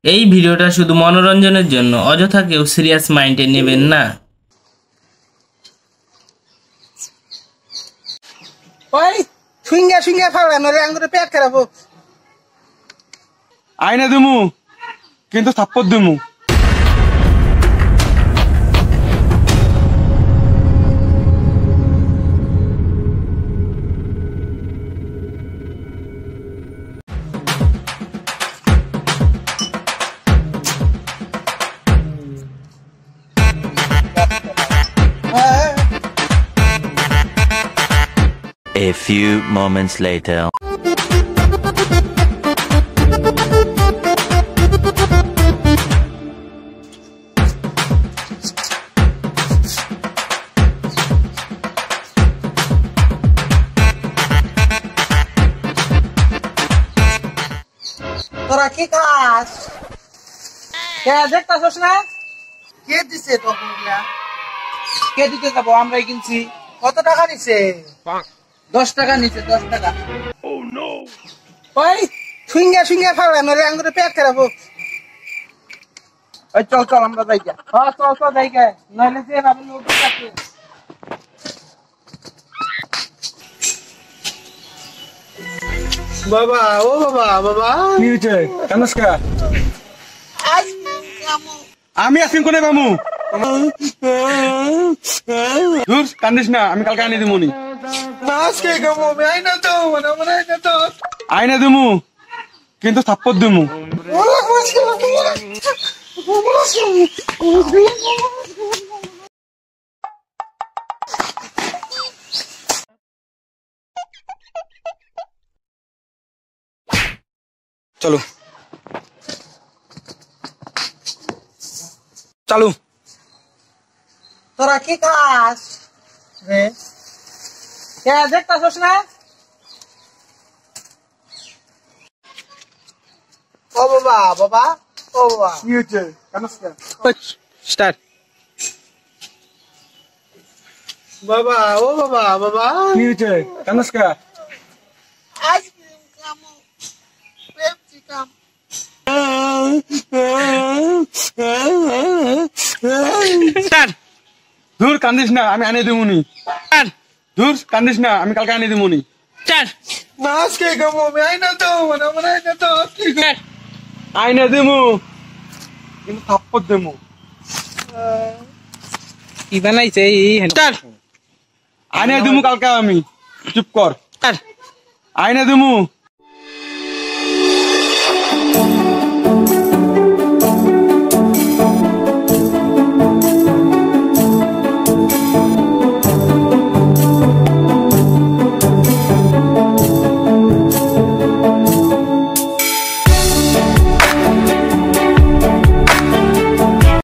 এই ভিডিওটা শুধু মনোরঞ্জনের জন্য, অযথা কেউ সিরিয়াস মাইন্ডে নেবেন না। ওই সুইঙ্গা সুইঙ্গা খাওয়া নরে আঙ্গুরে পেট খারাপ হোক। আইনা দিমু কিন্তু থাপ্পড় দিমু। A few moments later. তোরা কি খাস? কে দেখতাছস না? কে দিছে তখন? কে দিতে যাবো? আমরাই কিনছি। কত টাকা নিছে? 10 টাকা নিছে, 10 টাকা। ওই সুইঙ্গা সুইঙ্গা খাওয়া নরে আঙ্গুরে পেট খারাপ হোক। ওই চল চল আমরা যাই। হ্যাঁ চল চল যাই, নইলে যে ভাবে লোক আছে। বাবা ও বাবা বাবা কি হয়েছে? নমস্কার। আমি আসিম কোনে বামু। দূর কান্দিস না, আমি কালকে আনি দিমুনি। আজকে কামো আইনা তো মানে মানে আইনা তো আইনা দিমু কিন্তু থাপ্পড় দিমু। চলো চালু। তোরা কি খাস রে? কে দেখতাছস না? ও বাবা বাবা ও বাবা কি হয়েছে? নমস্কার। স্টার্ট। বাবা ও বাবা বাবা কি হয়েছে? নমস্কার। আইসক্রিম কামো পেপসি কাম। দূর কান্দিস না, আমি আনি দিমুনি। দূর কান্দিস না, আমি কালকে আনি দিমুনি। আজকে কামো আইনা তো মানে মানে আইনা তো আইনা দিমু কিন্তু থাপ্পড় দিমু। কি বানাইছে এই আইনা দিমু কালকে আমি। চুপ কর। আইনা দিমু